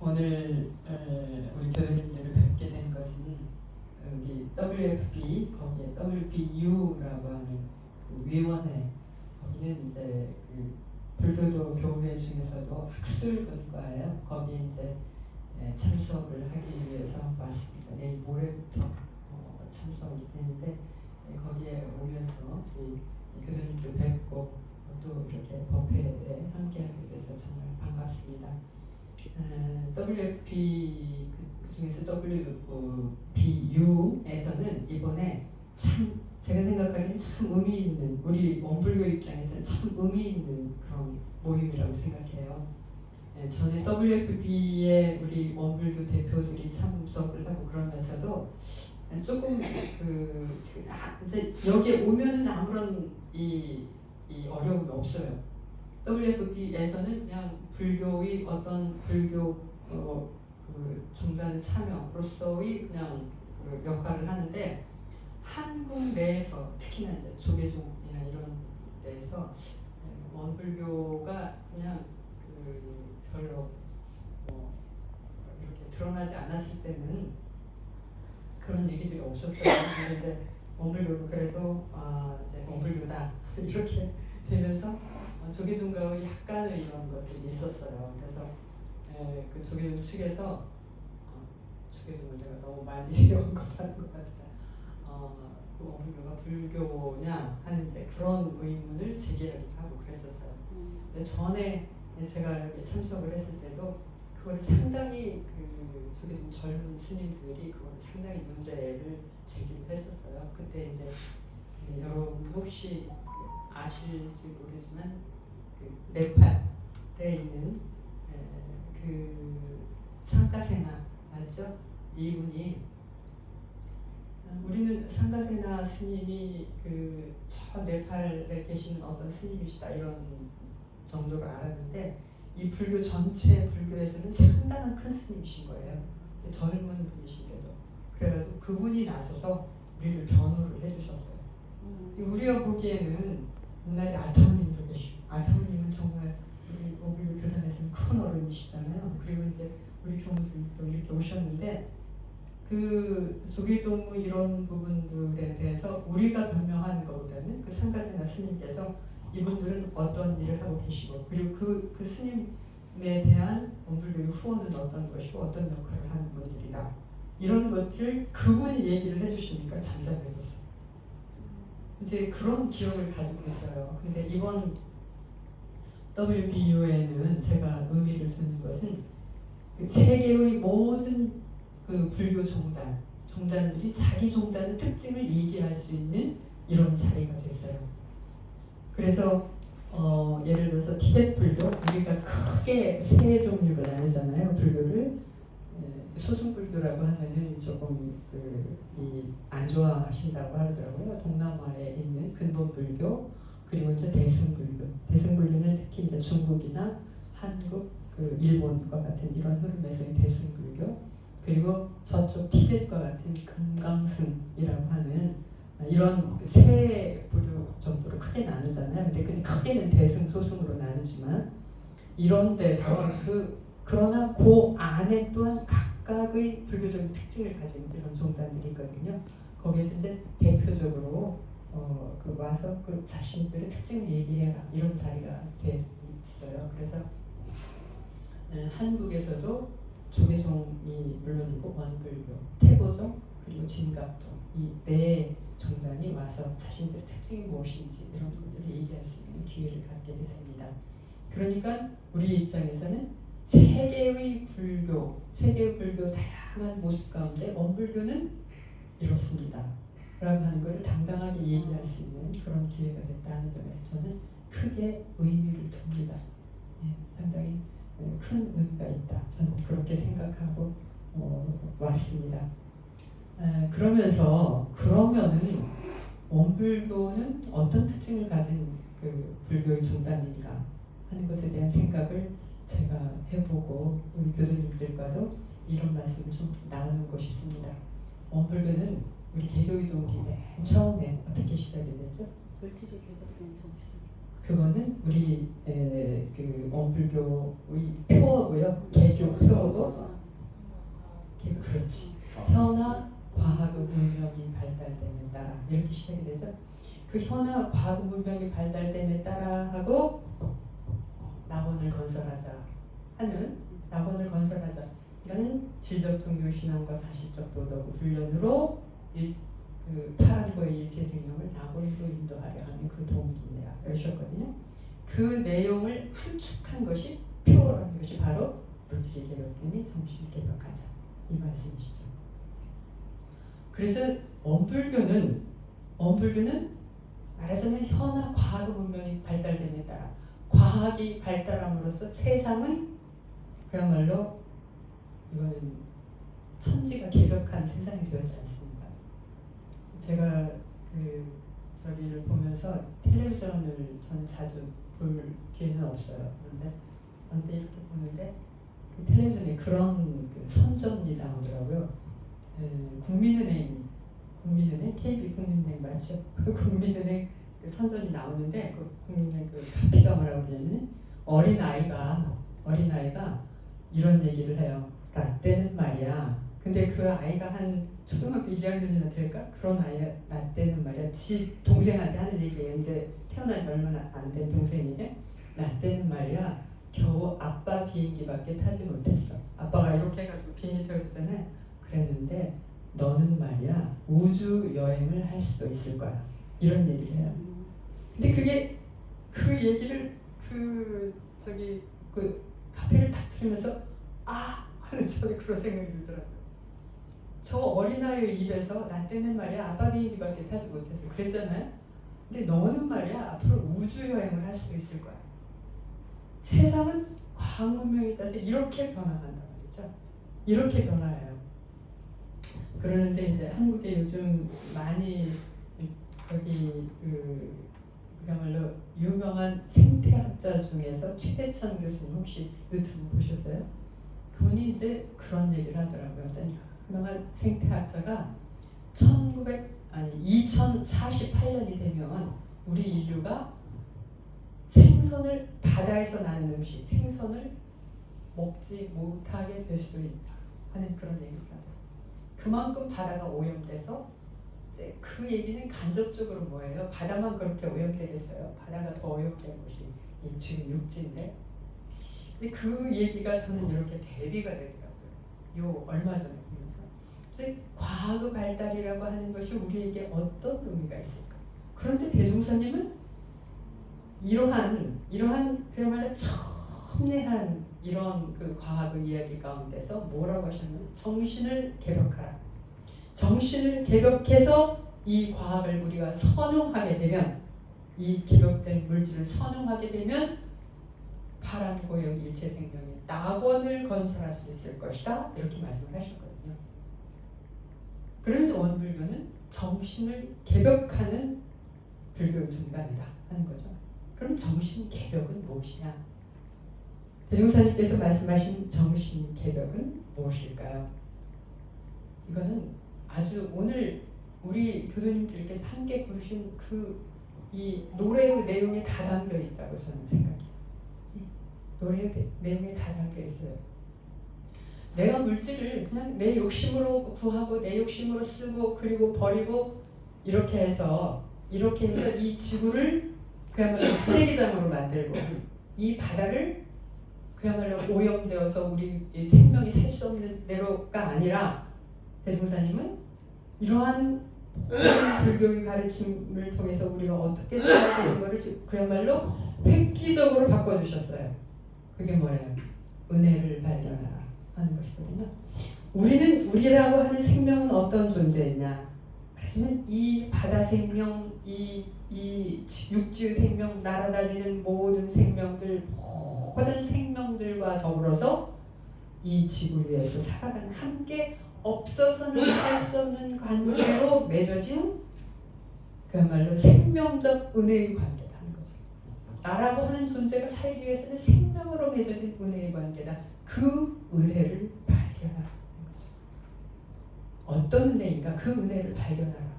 오늘 우리 교회님들을 뵙게 된 것은 우리 WFB 거기에 WBU라고 하는 그 위원회, 거기는 이제 그 불교도 교회 중에서도 학술분과예요. 거기에 이제 참석을 하기 위해서 왔습니다. 내일 모레부터 참석이 되는데 거기에 오면서 이 교수님도 뵙고 또 이렇게 법회에 함께하게 돼서 정말 반갑습니다. WFP 그 중에서 WBU에서는 이번에 참 제가 생각하기엔 참 의미 있는, 우리 원불교 입장에서는 참 의미 있는 그런 모임이라고 생각해요. 전에 WFB에 우리 원불교 대표들이 참석을 하고 그러면서도 조금 이제 여기에 오면은 아무런 이 어려움이 없어요. WFB에서는 그냥 불교의 어떤 불교 그 종단 참여로서의 그냥 그 역할을 하는데, 한국 내에서 특히나 이제 조계종이나 이런 데에서 원불교가 그냥 그 별로 이렇게 드러나지 않았을 때는 그런 얘기들이 없었어요. 그런데 원불교가 그래도 이제 원불교다 이렇게 되면서 조계종과의 약간의 이런 것들이 있었어요. 그래서 그 조계종 측에서 조계종을 내가 너무 많이 언급하는 것 같다. 그 원불교가 불교냐 하는 이제 그런 의문을 제기하기도 하고 그랬었어요. 근데 전에 제가 여기 참석을 했을 때도 그걸 상당히 그 조계종 젊은 스님들이 그걸 상당히 문제를 제기를 했었어요. 그때 이제 여러분 혹시 아실지 모르지만 그 네팔에 있는 그 상가세나 맞죠? 이분이 우리는 상가세나 스님이 그 저 네팔에 계시는 어떤 스님이시다 이런 정도로 알았는데, 이 불교 전체 불교에서는 상당한 큰 스님이신 거예요. 젊은 분이신데도. 그래가지고 그분이 나서서 우리를 변호를 해주셨어요. 우리가 보기에는 옛날에 아타우님도 계시고, 아타우님은 정말 우리 오불교 교단에서는 큰 어른이시잖아요. 그리고 이제 우리 교무들도 이렇게 오셨는데, 그 조계종의 이런 부분들에 대해서 우리가 변명하는 것보다는 그 상가세나 스님께서 이분들은 어떤 일을 하고 계시고, 그리고 그 스님에 대한 원불교의 후원은 어떤 것이고 어떤 역할을 하는 분들이다, 이런 것들을 그분이 얘기를 해주시니까 잠잠해졌어요. 이제 그런 기억을 가지고 있어요. 근데 이번 WBU에는 제가 의미를 두는 것은 그 세계의 모든 그 불교 종단들이 자기 종단의 특징을 얘기할 수 있는 이런 자리가 됐어요. 그래서 예를 들어서 티베트 불교, 우리가 크게 세 종류로 나누잖아요. 불교를 소승불교라고 하면은 조금 안 좋아하신다고 하더라고요. 동남아에 있는 근본불교, 그리고 이제 대승불교. 대승불교는 특히 이제 중국이나 한국, 그 일본과 같은 이런 흐름에서의 대승불교, 그리고 저쪽 티벳과 같은 금강승이라고 하는 이런 세 부류 정도로 크게 나누잖아요. 근데 그 크게는 대승, 소승으로 나누지만, 이런 데서 그러나 그 안에 또한 각각의 불교적인 특징을 가지고 있는 이런 종단들이 있거든요. 거기에서 이제 대표적으로 와서 그 자신들의 특징을 얘기해라, 이런 자리가 돼 있어요. 그래서 한국에서도 조계종이 물론이고 원불교, 태고종, 그리고 진갑종, 이 네 종단이 와서 자신들의 특징이 무엇인지 이런 것들을 얘기할 수 있는 기회를 갖게 됐습니다. 그러니까 우리 입장에서는 세계의 불교 다양한 모습 가운데 원불교는 이렇습니다 라고 하는 것을 당당하게 얘기할 수 있는 그런 기회가 됐다는 점에서 저는 크게 의미를 둡니다. 상당히 큰 의미가 있다, 저는 그렇게 생각하고 왔습니다. 그러면은 원불교는 어떤 특징을 가진 그 불교의 종단인가 하는 것에 대한 생각을 제가 해보고 우리 교수님들과도 이런 말씀을 좀 나누고 싶습니다. 원불교는 우리 개교이동기 맨 처음에 어떻게 시작이 되죠? 물질이 결합된 정신. 그거는 우리 그 원불교의 표어고요. 개교 표어고 과학이 발달됨에 따라 이렇게 시작이 되죠. 그 현아 과학 문명이 발달됨에 따라 하고 낙원을 건설하자 하는 낙원을 건설하자 이거는 질적 종교 신앙과 사실적 도덕 훈련으로 파란고의 일체 생명을 낙원으로 인도하려 하는 그 동기냐 이러셨거든요. 그 내용을 함축한 것이 표어라는 것이 바로 물질의 개혁이니 정신을 개혁하자 이 말씀이시죠. 그래서 원불교는 말하자면 현아 과학 문명이 발달됨에 따라 과학이 발달함으로써 세상은 그야말로 이거는 천지가 개벽한 세상이 되었지 않습니까? 제가 저기를 보면서 텔레비전을 전 자주 볼 기회는 없어요. 그런데 언제 이렇게 보는데 그 텔레비전에 그런 선전이 나오더라고요. 국민은행 KB 국민은행 맞죠? 국민은행 그 선전이 나오는데 그 국민은행 그 카피가 뭐라고 되냐면 어린 아이가 이런 얘기를 해요. 라떼는 말이야. 근데 그 아이가 한 초등학교 1학년이나 될까? 그런 아이가 라떼는 말이야. 지 동생한테 하는 얘기예요. 이제 태어난 지 얼마 안 된 동생이래. 라떼는 말이야. 겨우 아빠 비행기밖에 타지 못했어. 아빠가 이렇게 해가지고 비행기 태워주잖아요. 그랬는데 너는 말이야 우주 여행을 할 수도 있을 거야. 이런 얘기를 해요. 근데 그게 그 얘기를 그 카페를 탁 틀으면서 하는 저는 그런 생각이 들더라고요. 저 어린아이의 입에서 나 때는 말이야 아빠 비행기밖에 타지 못해서 그랬잖아요. 근데 너는 말이야 앞으로 우주 여행을 할 수도 있을 거야. 세상은 과학 문명에 따라서 이렇게 변화한단 말이죠. 이렇게 변화해요. 그러는데 이제 한국에 요즘 많이 그야말로 유명한 생태학자 중에서 최대천 교수님 혹시 유튜브 보셨어요? 그분이 이제 그런 얘기를 하더라고요. 어떤 유명한 생태학자가 2048년이 되면 우리 인류가 생선을 바다에서 나는 음식, 생선을 먹지 못하게 될 수도 있다 하는 그런 얘기를 하더라고요. 그만큼 바다가 오염돼서 이제 그 얘기는 간접적으로 뭐예요? 바다만 그렇게 오염되겠어요? 바다가 더 오염된 곳이 지금 육지인데. 근데 그 얘기가 저는 이렇게 대비가 되더라고요. 요 얼마 전에 보면서. 그래서 과학의 발달이라고 하는 것이 우리에게 어떤 의미가 있을까? 그런데 대종사님은 이러한 그야말로 첨예한 이런 그 과학의 이야기 가운데서 뭐라고 하셨냐면 정신을 개벽하라. 정신을 개벽해서 이 과학을 우리가 선용하게 되면 이 개벽된 물질을 선용하게 되면 파란 고역 일체 생명의 낙원을 건설할 수 있을 것이다. 이렇게 말씀을 하셨거든요. 그런데 원불교는 정신을 개벽하는 불교 중단이다 하는 거죠. 그럼 정신 개벽은 무엇이냐? 대종사님께서 말씀하신 정신 개벽은 무엇일까요? 이거는 아주 오늘 우리 교도님들께서 함께 부르신 이 노래의 내용에 다 담겨 있다고 저는 생각해요. 노래의 내용에 다 담겨 있어요. 내가 물질을 그냥 내 욕심으로 구하고 내 욕심으로 쓰고 그리고 버리고 이렇게 해서 이 지구를 그야말로 쓰레기장으로 만들고 이 바다를 그야말로 오염되어서 우리 생명이 살 수 없는 대로가 아니라 대종사님은 이러한 불교의 가르침을 통해서 우리가 어떻게 살아가는 것을 그야말로 획기적으로 바꿔주셨어요. 그게 뭐예요? 은혜를 발견하라 하는 것이거든요. 우리라고 하는 생명은 어떤 존재이냐? 그렇지만 이 바다 생명, 이 육지의 생명, 날아다니는 모든 생명들과 더불어서 이 지구 위에서 살아가는 함께 없어서는 할 수 없는 관계로 맺어진 그야말로 생명적 은혜의 관계다 하는 거죠. 나라고 하는 존재가 살기 위해서는 생명으로 맺어진 은혜의 관계다. 그 은혜를 발견하라. 어떤 은혜인가? 그 은혜를 발견하라.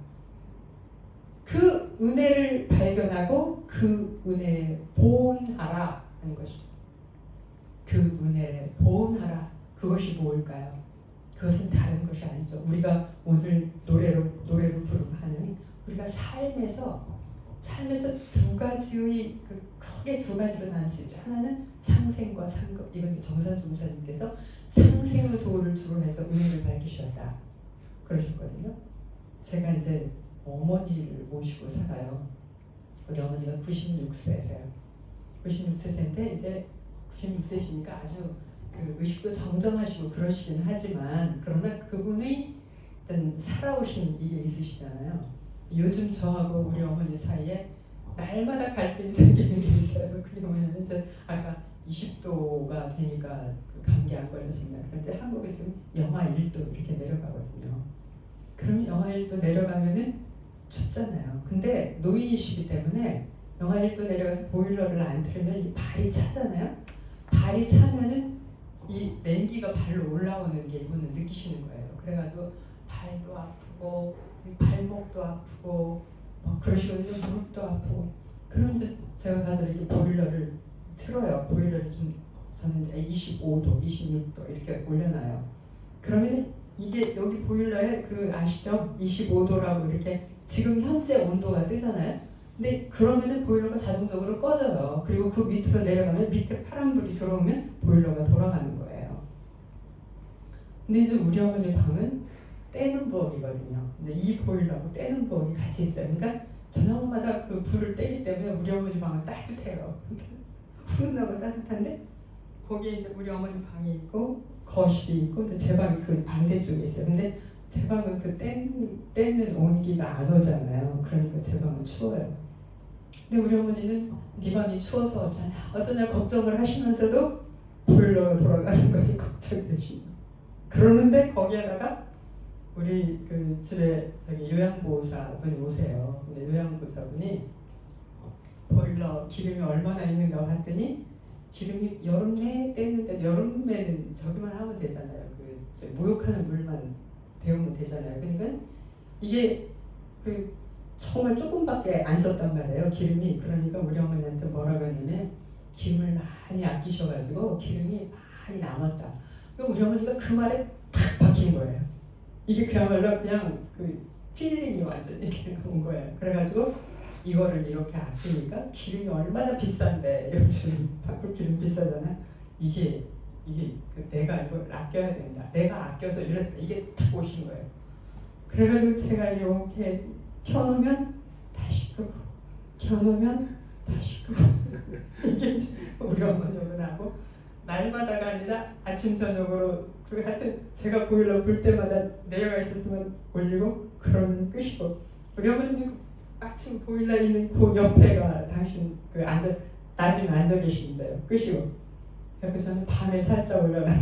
그 은혜를 발견하고 그 은혜에 보온하라 하는 것이죠. 그 은혜에 보온하라. 그것이 뭘까요? 그것은 다른 것이 아니죠. 우리가 오늘 노래를 부르고 하는 우리가 삶에서 두 가지의 크게 두 가지로 나눌 수 있죠. 하나는 상생과 상급. 이건 정산 종사님께서 상생의 도를 주로 해서 운을 밝히셨다 그러셨거든요. 제가 이제 어머니를 모시고 살아요. 우리 어머니가 96세세요. 96세인데 이제 96세시니까 아주 의식도 정정하시고 그러시긴 하지만 그러나 그분의 어떤 살아오신 이게 있으시잖아요. 요즘 저하고 우리 어머니 사이에 날마다 갈등이 생기는 게 있어요. 그게 뭐냐면 이제 아까 20도가 되니까 감기 안 걸렸습니다. 그런데 한국에 지금 영하 1도 이렇게 내려가거든요. 그럼 영하 1도 내려가면은 춥잖아요. 근데 노인이시기 때문에 영하 1도 내려가서 보일러를 안 틀으면 이 발이 차잖아요. 발이 차면은 이 냉기가 발로 올라오는 게 이분은 느끼시는 거예요. 그래가지고 발도 아프고 발목도 아프고 그러시거든요. 무릎도 아프고. 그럼 이제 제가 가서 이렇게 보일러를 틀어요. 보일러를 좀 저는 25도, 26도 이렇게 올려놔요. 그러면 이게 여기 보일러에 아시죠? 25도라고 이렇게 지금 현재 온도가 뜨잖아요. 근데 그러면은 보일러가 자동적으로 꺼져요. 그리고 그 밑으로 내려가면 밑에 파란불이 들어오면 보일러가 돌아가는 거예요. 근데 이제 우리 어머니 방은 떼는 부엌이거든요. 근데 이 보일러하고 떼는 부엌이 같이 있어요. 그러니까 저녁마다 그 불을 떼기 때문에 우리 어머니 방은 따뜻해요. 훈훈하고 따뜻한데 거기에 이제 우리 어머니 방이 있고 거실이 있고 근데 제 방이 그 반대쪽에 있어요. 근데 제 방은 떼는 온기가 안 오잖아요. 그러니까 제 방은 추워요. 근데 우리 어머니는 네 방이 추워서 어쩌냐 걱정을 하시면서도 보일러가 돌아가는 것이 걱정되시고 그러는데 거기에다가 우리 집에 요양보호사분이 오세요. 근데 요양보호사분이 보일러 기름이 얼마나 있는가 봤더니 기름이 여름 내내 떼는데 여름에는 저기만 하면 되잖아요. 목욕하는 물만 데우면 되잖아요. 그러니까 이게 정말 조금밖에 안 썼단 말이에요. 기름이. 그러니까 우리 어머니한테 뭐라고 했냐면 기름을 많이 아끼셔가지고 기름이 많이 남았다. 우리 어머니가 그 말에 탁 박힌 거예요. 이게 그야말로 그냥 필링이 완전히 온 거예요. 그래가지고 이거를 이렇게 아끼니까 기름이 얼마나 비싼데 요즘 한국 기름 비싸잖아. 이게 내가 이걸 아껴야 된다. 내가 아껴서 이랬다. 이게 탁 오신 거예요. 그래가지고 제가 이렇게 켜놓으면 다시 끄고 켜놓으면 다시 끄고 이게 우리 어머니하고 나고 날마다가 아니라 아침 저녁으로 하여튼 제가 보일러 불 때마다 내려가 있었으면 올리고 그러면 끄시고 우리 어머니는 아침 보일러 있는 그 옆에가 당신 낮에 앉아 계신데요. 끄시고 그래서 저는 밤에 살짝 올려놨다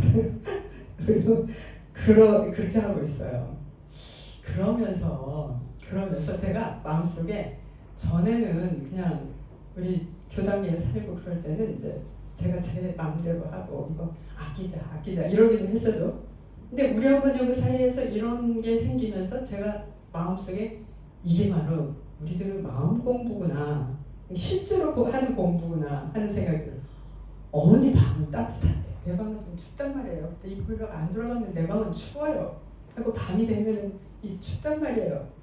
그리고 그렇게 하고 있어요. 그러면서 제가 마음속에 전에는 그냥 우리 교당에 살고 그럴 때는 이제 제가 제 마음대로 하고 이거 아끼자 이러기도 했어도 근데 우리 어머니하고 사이에서 이런 게 생기면서 제가 마음속에 이게 바로 우리들은 마음 공부구나 실제로 하는 공부구나 하는 생각이 들어요. 어머니 방은 따뜻한데 내 방은 좀 춥단 말이에요. 근데 이 보일러가 안 돌아가면 내 방은 추워요. 그리고 밤이 되면 이 춥단 말이에요.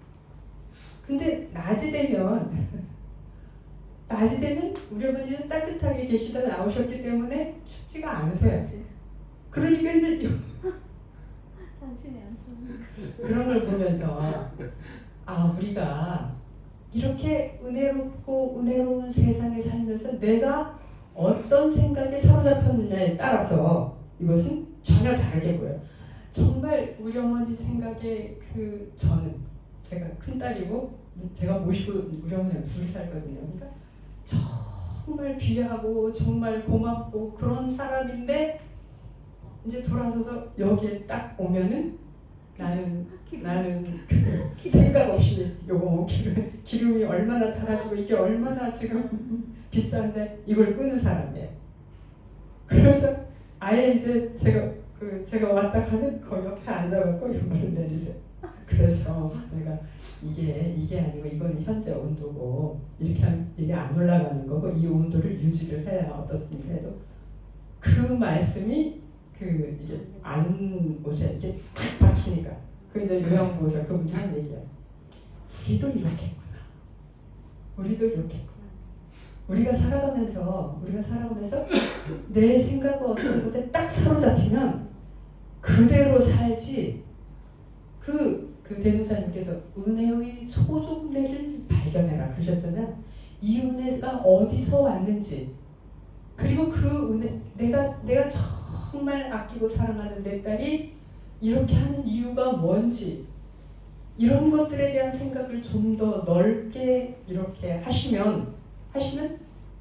근데 낮이 되면 우리 어머니는 따뜻하게 계시다 나오셨기 때문에 춥지가 않으세요. 그러니까 이제 당신이 안 좋은 그런 걸 보면서 우리가 이렇게 은혜로운 세상에 살면서 내가 어떤 생각에 사로잡혔느냐에 따라서 이것은 전혀 다르게 보여요. 정말 우리 어머니 생각에 저는 제가 큰딸이고 제가 모시고 우리 어머니랑 둘이 살거든요. 그러니까 정말 귀하고 정말 고맙고 그런 사람인데 이제 돌아서서 여기에 딱 오면은 나는 생각 없이 요거 기름이 얼마나 달아지고 이게 얼마나 지금 비싼데 이걸 끄는 사람이에요. 그래서 아예 이제 제가 왔다 가면 그 옆에 앉아갖고 이거를 내리세요. 그래서 내가 이게 아니고 이건 현재 온도고 이렇게 하면 이게 안 올라가는 거고 이 온도를 유지를 해야 어떻든 해도 그 말씀이 이게 안 보세요. 이게 탁 박히니까. 그 이제 요양보호사 그분이 하는 얘기야. 우리도 이렇게 했구나. 우리도 이렇게 했구나. 우리가 살아가면서 내 생각과 어떤 것에 딱 사로잡히면 그대로 살지. 그 대종사님께서 은혜의 소종례를 발견해라 그러셨잖아요. 이 은혜가 어디서 왔는지, 그리고 그 은혜, 내가 정말 아끼고 사랑하는 내 딸이 이렇게 하는 이유가 뭔지, 이런 것들에 대한 생각을 좀 더 넓게 이렇게 하시면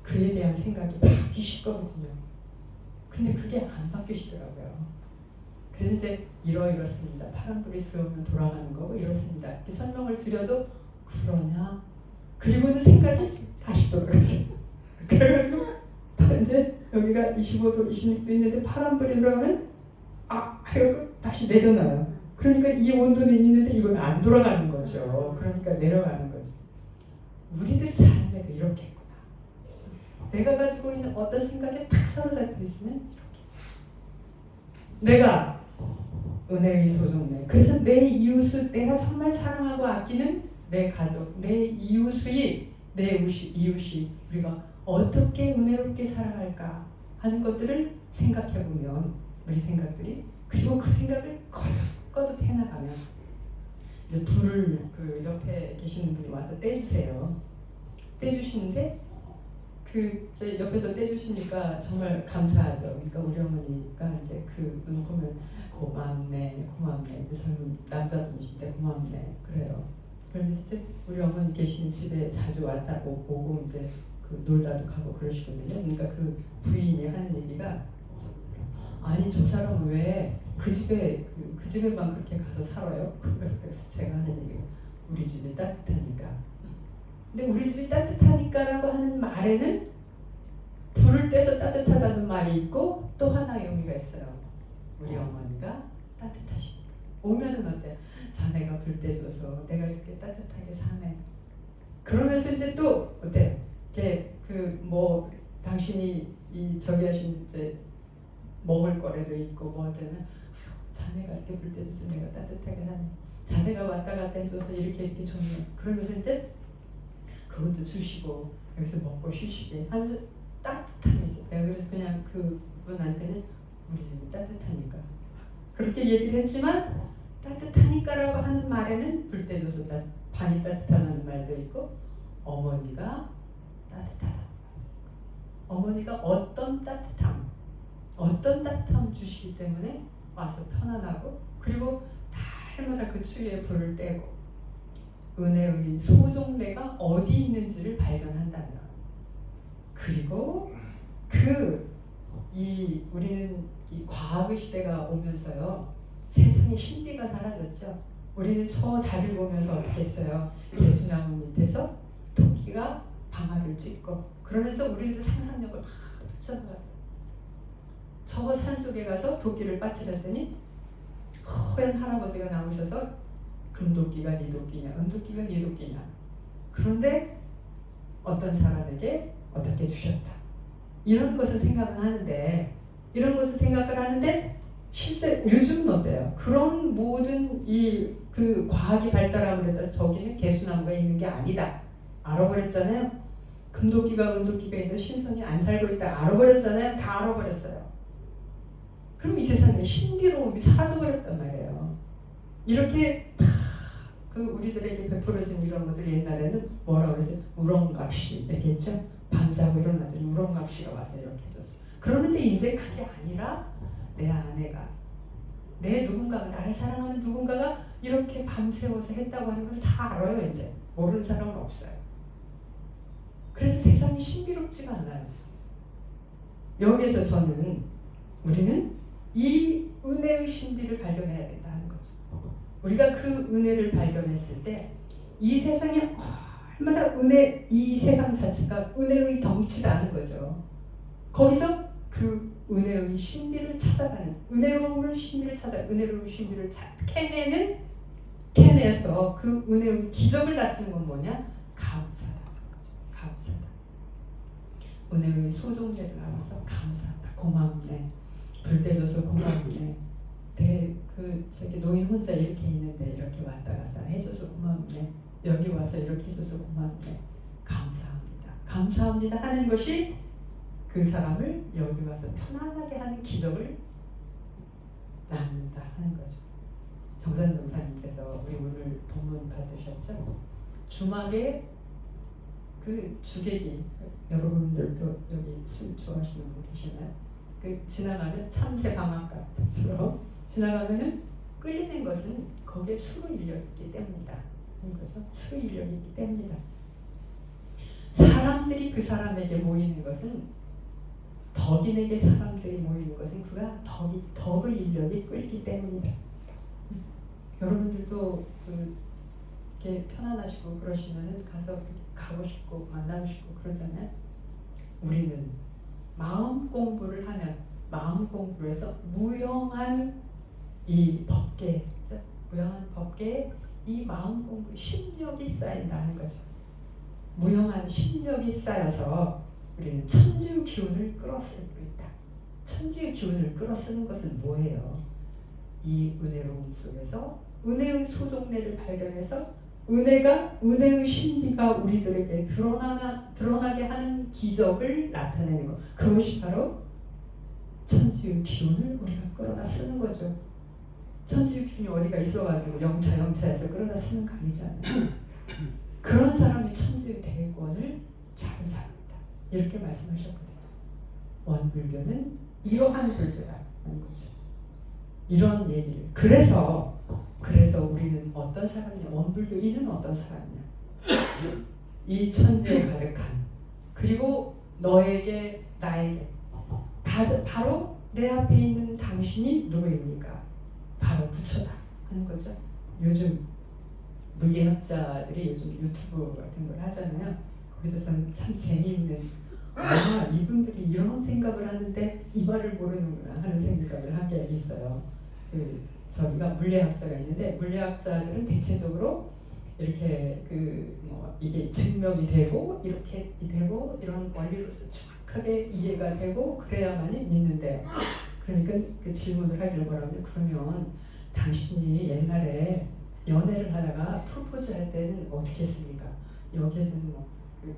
그에 대한 생각이 바뀌실 거거든요. 근데 그게 안 바뀌시더라고요. 그래서 이제 이렇습니다. 파란불이 들어오면 돌아가는 거고 이렇습니다. 이렇게 설명을 드려도 그러냐? 그리고는 생각이 다시 돌아갔어요. 그래가지고 이제 여기가 25도, 26도 있는데 파란불이 들어가면 하고 다시 내려놔요. 그러니까 이 온도는 있는데 이건 안 돌아가는 거죠. 그러니까 내려가는 거죠. 우리들 삶에도 이렇게 했구나. 내가 가지고 있는 어떤 생각에 탁 사로잡혀 있으면 이렇게. 내가 은혜의 소종례. 그래서 내 이웃을 내가 정말 사랑하고 아끼는 내 가족, 내 이웃이 우리가 어떻게 은혜롭게 살아갈까 하는 것들을 생각해 보면 우리 생각들이, 그리고 그 생각을 거듭 해나가면 불을 그 옆에 계시는 분이 와서 떼주세요. 떼주시는데 제 옆에서 떼주시니까 정말 감사하죠. 그러니까 우리 어머니가 이제 그분 보면 고맙네. 이제 젊은 남자분이신데 고맙네. 그래요. 그러면서 이제 우리 어머니 계시는 집에 자주 왔다 오고 이제 놀다도 가고 그러시거든요. 그러니까 그 부인이 하는 얘기가, 아니 저 사람은 왜 그 집에만 그렇게 가서 살아요? 그래서 제가 하는 얘기가, 우리 집이 따뜻하니까. 근데 우리 집이 따뜻하니까라고 하는 말에는 불을 떼서 따뜻하다는 말이 있고 또 하나의 의미가 있어요. 우리 어머니가 따뜻하시니까. 오면은 어때? 자네가 불 떼줘서 내가 이렇게 따뜻하게 사네. 그러면서 이제 또 어때? 당신이 저기 하신 이제 먹을 거래도 있고 뭐 어쩌면 자네가 이렇게 불 떼줘서 내가 따뜻하게 사네. 자네가 왔다 갔다 해줘서 이렇게 좋네. 그러면서 이제 그것도 주시고 여기서 먹고 쉬시게 하면서 따뜻함이지. 내가 그래서 그냥 그분한테는 우리 집이 따뜻하니까 그렇게 얘기를 했지만, 따뜻하니까라고 하는 말에는 불 떼줘서 방이 따뜻하다는 말도 있고, 어머니가 따뜻하다. 어머니가 어떤 따뜻함 주시기 때문에 와서 편안하고, 그리고 달마다 그 추위에 불을 떼고 은혜의 소종례가 어디 있는지를 발견한다면, 그리고 우리는 이 과학의 시대가 오면서요, 세상에 신비가 사라졌죠. 우리는 저 달을 보면서 어떻게 했어요? 개수나무 밑에서 토끼가 방아를 찧고, 그러면서 우리들 상상력을 막 펼쳐나가서 저 산속에 가서 도끼를 빠뜨렸더니 허연 할아버지가 나오셔서 금도끼가 네 도끼냐, 은도끼가 네 도끼냐. 그런데 어떤 사람에게 어떻게 주셨다. 이런 것을 생각을 하는데, 실제 요즘은 어때요? 그런 모든 그 과학이 발달하고 그래서 저기는 개수나무가 있는 게 아니다. 알아버렸잖아요. 금도끼가 은도끼가 있는 신선이 안 살고 있다. 알아버렸잖아요. 다 알아버렸어요. 그럼 이 세상에 신비로움이 사라져버렸단 말이에요. 이렇게 우리들에게 베풀어진 이런 것들이 옛날에는 뭐라고 그랬어요? 우렁각시 얘기했죠? 밤자고 일어나더니 우렁각시가 와서 이렇게 해줬어요. 그러는데 이제 그게 아니라 내 아내가, 나를 사랑하는 누군가가 이렇게 밤새워서 했다고 하는 걸 다 알아요. 이제 모르는 사람은 없어요. 그래서 세상이 신비롭지가 않아요. 여기에서 우리는 이 은혜의 신비를 발견해야 된다는 거죠. 우리가 그 은혜를 발견했을 때 이 세상에 얼마나 이 세상 자체가 은혜의 덩치라는 거죠. 거기서 그 은혜의 신비를 찾아가는, 은혜로운 신비를 캐내서 그 은혜의 기적을 나타내는 건 뭐냐? 감사다. 은혜의 소종례를 알아서 감사하다. 고맙네. 불 떼줘서 고맙네. 저기 노인 혼자 이렇게 있는데 이렇게 왔다 갔다 해줘서 고맙네. 여기 와서 이렇게 해줘서 고맙네. 감사합니다. 감사합니다 하는 것이 그 사람을 여기 와서 편안하게 하는 기적을 낳는다 하는 거죠. 정산 전사님께서 우리 오늘 본문 받으셨죠? 주막에 그 주객이, 여러분들도 여기 술 좋아하시는 분 계시나요? 그 지나가면 참새 방앗간처럼 지나가면은 끌리는 것은 거기에 수로 인력이 있기 때문이다 하는 거죠. 수로 인력이 있기 때문이다. 사람들이 그 사람에게 모이는 것은, 덕인에게 사람들이 모이는 것은 그가 덕의 인력이 끌기 때문이다. 여러분들도 이렇게 편안하시고 그러시면은 가서 가고 싶고 만나고 싶고 그러잖아요. 우리는 마음 공부를 하면, 마음 공부를 해서 무형한 이 법계, 무형한 법계에 이 마음 공부 심력이 쌓인다는 거죠. 무형한 심력이 쌓여서 우리는 천지의 기운을 끌어쓸 수 있다. 천지의 기운을 끌어쓰는 것은 뭐예요? 이 은혜로움 속에서 은혜의 소종례를 발견해서 은혜의 신비가 우리들에게 드러나게 하는 기적을 나타내는 것. 그것이 바로 천지의 기운을 우리가 끌어다 쓰는 거죠. 천지의 기운이 어디가 있어가지고 영차에서 끌어다 쓰는 거 아니잖아요. 그런 사람이 천지의 대권을 잡은 사람이다. 이렇게 말씀하셨거든요. 원불교는 이러한 불교다 하는 거죠. 이런 얘기를. 그래서 우리는 어떤 사람이냐? 원불교인은 어떤 사람이냐? 이 천지에 가득한, 그리고 너에게 나에게 바로 내 앞에 있는 당신이 누구입니까? 바로 부처다 하는 거죠. 요즘 물리학자들이 요즘 유튜브 같은 걸 하잖아요. 거기서 저는 참 재미있는, 이분들이 이런 생각을 하는데 이 말을 모르는구나 하는 생각을 한 게 있어요. 저희가 물리학자가 있는데, 물리학자들은 대체적으로 이렇게 이게 증명이 되고 이렇게 되고 이런 원리로서 정확하게 이해가 되고 그래야만이 믿는데요. 그러니까 그 질문을 하길래 뭐라면, 그러면 당신이 옛날에 연애를 하다가 프로포즈 할 때는 어떻게 했습니까? 여기에서는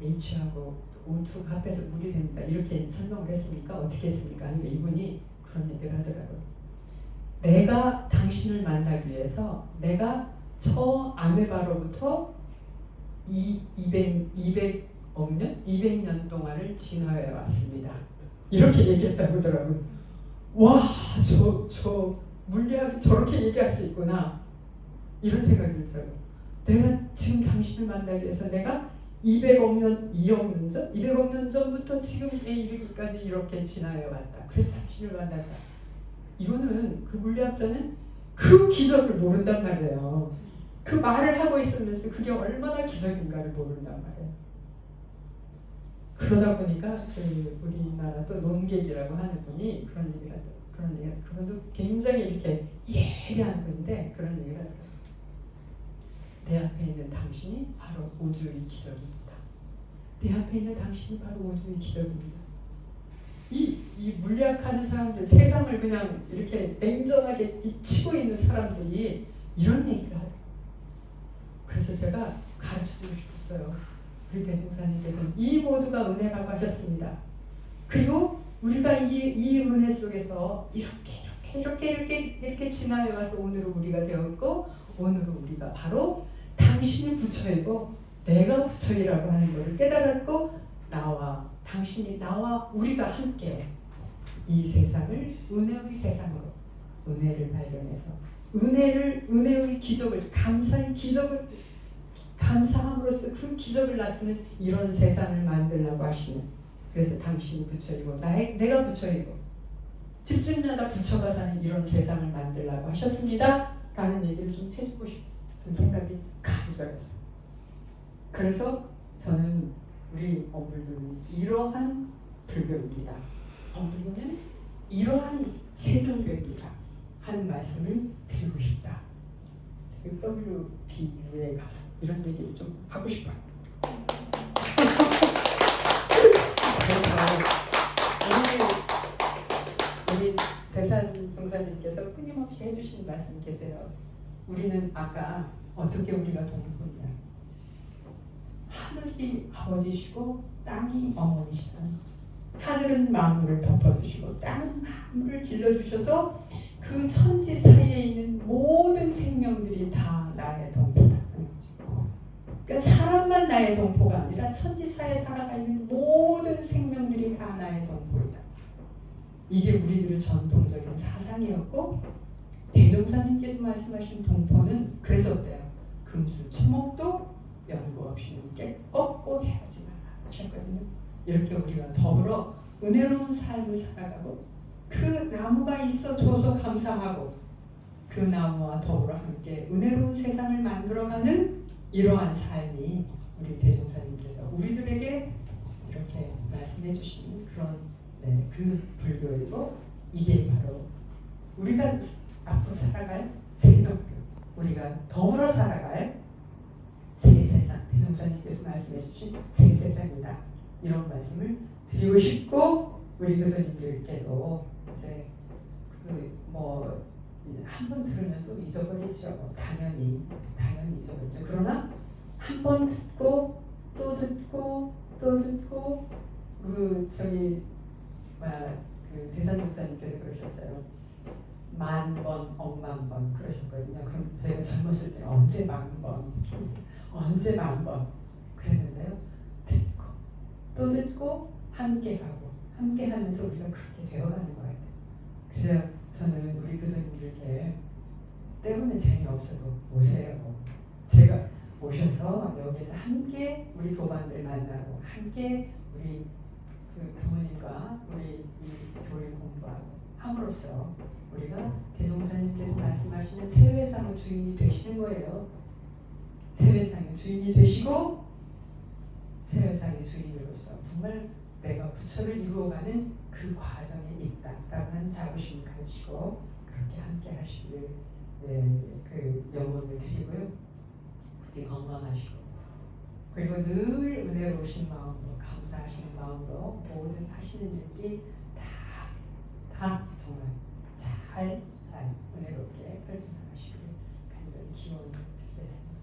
H하고 O2 합해서 물이 됩니다. 이렇게 설명을 했습니까? 어떻게 했습니까? 아니면 이분이 그런 얘기를 하더라고요. 내가 당신을 만나기 위해서 내가 저 아메바로부터 200년 동안을 진화해 왔습니다. 이렇게 얘기했다고 하더라고요. 와, 저 물리학이 저렇게 얘기할 수 있구나. 이런 생각이 들더라고요. 내가 지금 당신을 만나기 위해서 내가 200억 년 전부터 지금에 이르기까지 이렇게 진화해 왔다. 그래서 당신을 만났다. 이거는 그 물리학자는 그 기적을 모른단 말이에요. 그 말을 하고 있으면서 그게 얼마나 기적인가를 모른단 말이에요. 그러다 보니까 우리나라 또 논객이라고 하는 분이 그런 얘기를 하더라고요. 그분도 굉장히 이렇게 예리한 분인데 그런 얘기를 하더라고요. 내 앞에 있는 당신이 바로 우주의 기적입니다. 내 앞에 있는 당신이 바로 우주의 기적입니다. 이 물리학하는 사람들, 세상을 그냥 이렇게 냉정하게 치고 있는 사람들이 이런 얘기를 하더라고요. 그래서 제가 가르쳐주고 싶었어요. 우리 대종사님께서는 이 모두가 은혜라고 하셨습니다. 그리고 우리가 이 은혜 속에서 이렇게 지나해 와서 오늘은 우리가 되었고, 오늘은 우리가 바로 당신이 부처이고 내가 부처이라고 하는 것을 깨달았고, 당신이 나와 우리가 함께 이 세상을 은혜의 세상으로, 은혜를 발견해서 은혜의 기적을, 감사의 기적을 감사함으로써 그 기적을 나타내는 이런 세상을 만들라고 하시는, 그래서 당신이 부처이고 내가 부처이고 집집마다 부처가 사는 이런 세상을 만들라고 하셨습니다 라는 얘기를 좀 해주고 싶은 생각이 간절했어요. 그래서 저는 우리 엄불교는 이러한 불교입니다. 엄불교는 이러한 세상교입니다 하는 말씀을 드리고 싶다. WBU에 가서 이런 얘기를 좀 하고 싶어요. 그래서 우리 대산 종사님께서 끊임없이 해주신 해주신 말씀 계세요. 우리는 아까 어떻게 우리가 동포냐. 하늘이 아버지시고 땅이 어머니시다. 하늘은 만물을 덮어주시고 땅은 만물을 길러주셔서 그 천지 사이에 있는 모든 생명들이 다 나의 동포다. 그러니까 사람만 나의 동포가 아니라 천지 사이에 살아가 있는 모든 생명들이 다 나의 동포이다. 이게 우리들의 전통적인 사상이었고 대종사님께서 말씀하신 동포는 그랬었대요. 금수 초목도 연고 없이는 꺾고 해야지 말라 하셨거든요. 이렇게 우리가 더불어 은혜로운 삶을 살아가고 그 나무가 있어줘서 감사하고 그 나무와 더불어 함께 은혜로운 세상을 만들어가는 이러한 삶이 우리 대종사님께서 우리들에게 이렇게 말씀해 주시는 그런 그 불교이고 이게 바로 우리가 앞으로 살아갈 세종교 우리가 더불어 살아갈 새 세상 대종사님께서 말씀해 주신 새 세상이다. 이런 말씀을 드리고 싶고 우리 교수님들께도 이제 한 번 들으면 또 잊어버리죠. 당연히 잊어버리죠. 그러나 한 번 듣고 또 듣고 또 듣고 그 대산목사님께서 그러셨어요. 10,000번, 억만 번 그러셨거든요. 그럼 저희가 젊었을 때 언제 10,000번, 언제 10,000번 그랬는데요. 듣고 또 듣고 함께 가고 함께 하면서 우리가 그렇게 되어가는 것 같아요. 그래서 저는 우리 교도님들께 때로는 재미없어도 오세요. 제가 오셔서 여기서 함께 우리 도반들 만나고 함께 우리 그 교무님과 우리 이 교리 공부하고 함으로써 우리가 대종사님께서 말씀하시는 세회상의 주인이 되시는 거예요. 세회상의 주인이 되시고 세회상의 주인으로서 정말 내가 부처를 이루어가는 그 과정에 있다라고 하는 자부심을 가지시고 그렇게 함께 하시길 그 영혼을 드리고요. 부디 건강하시고 그리고 늘 은혜로우신 마음으로 감사하시는 마음으로 모든 하시는 일들이 다 정말 잘 은혜롭게 펼쳐나가시길 간절히 기원을 드리겠습니다.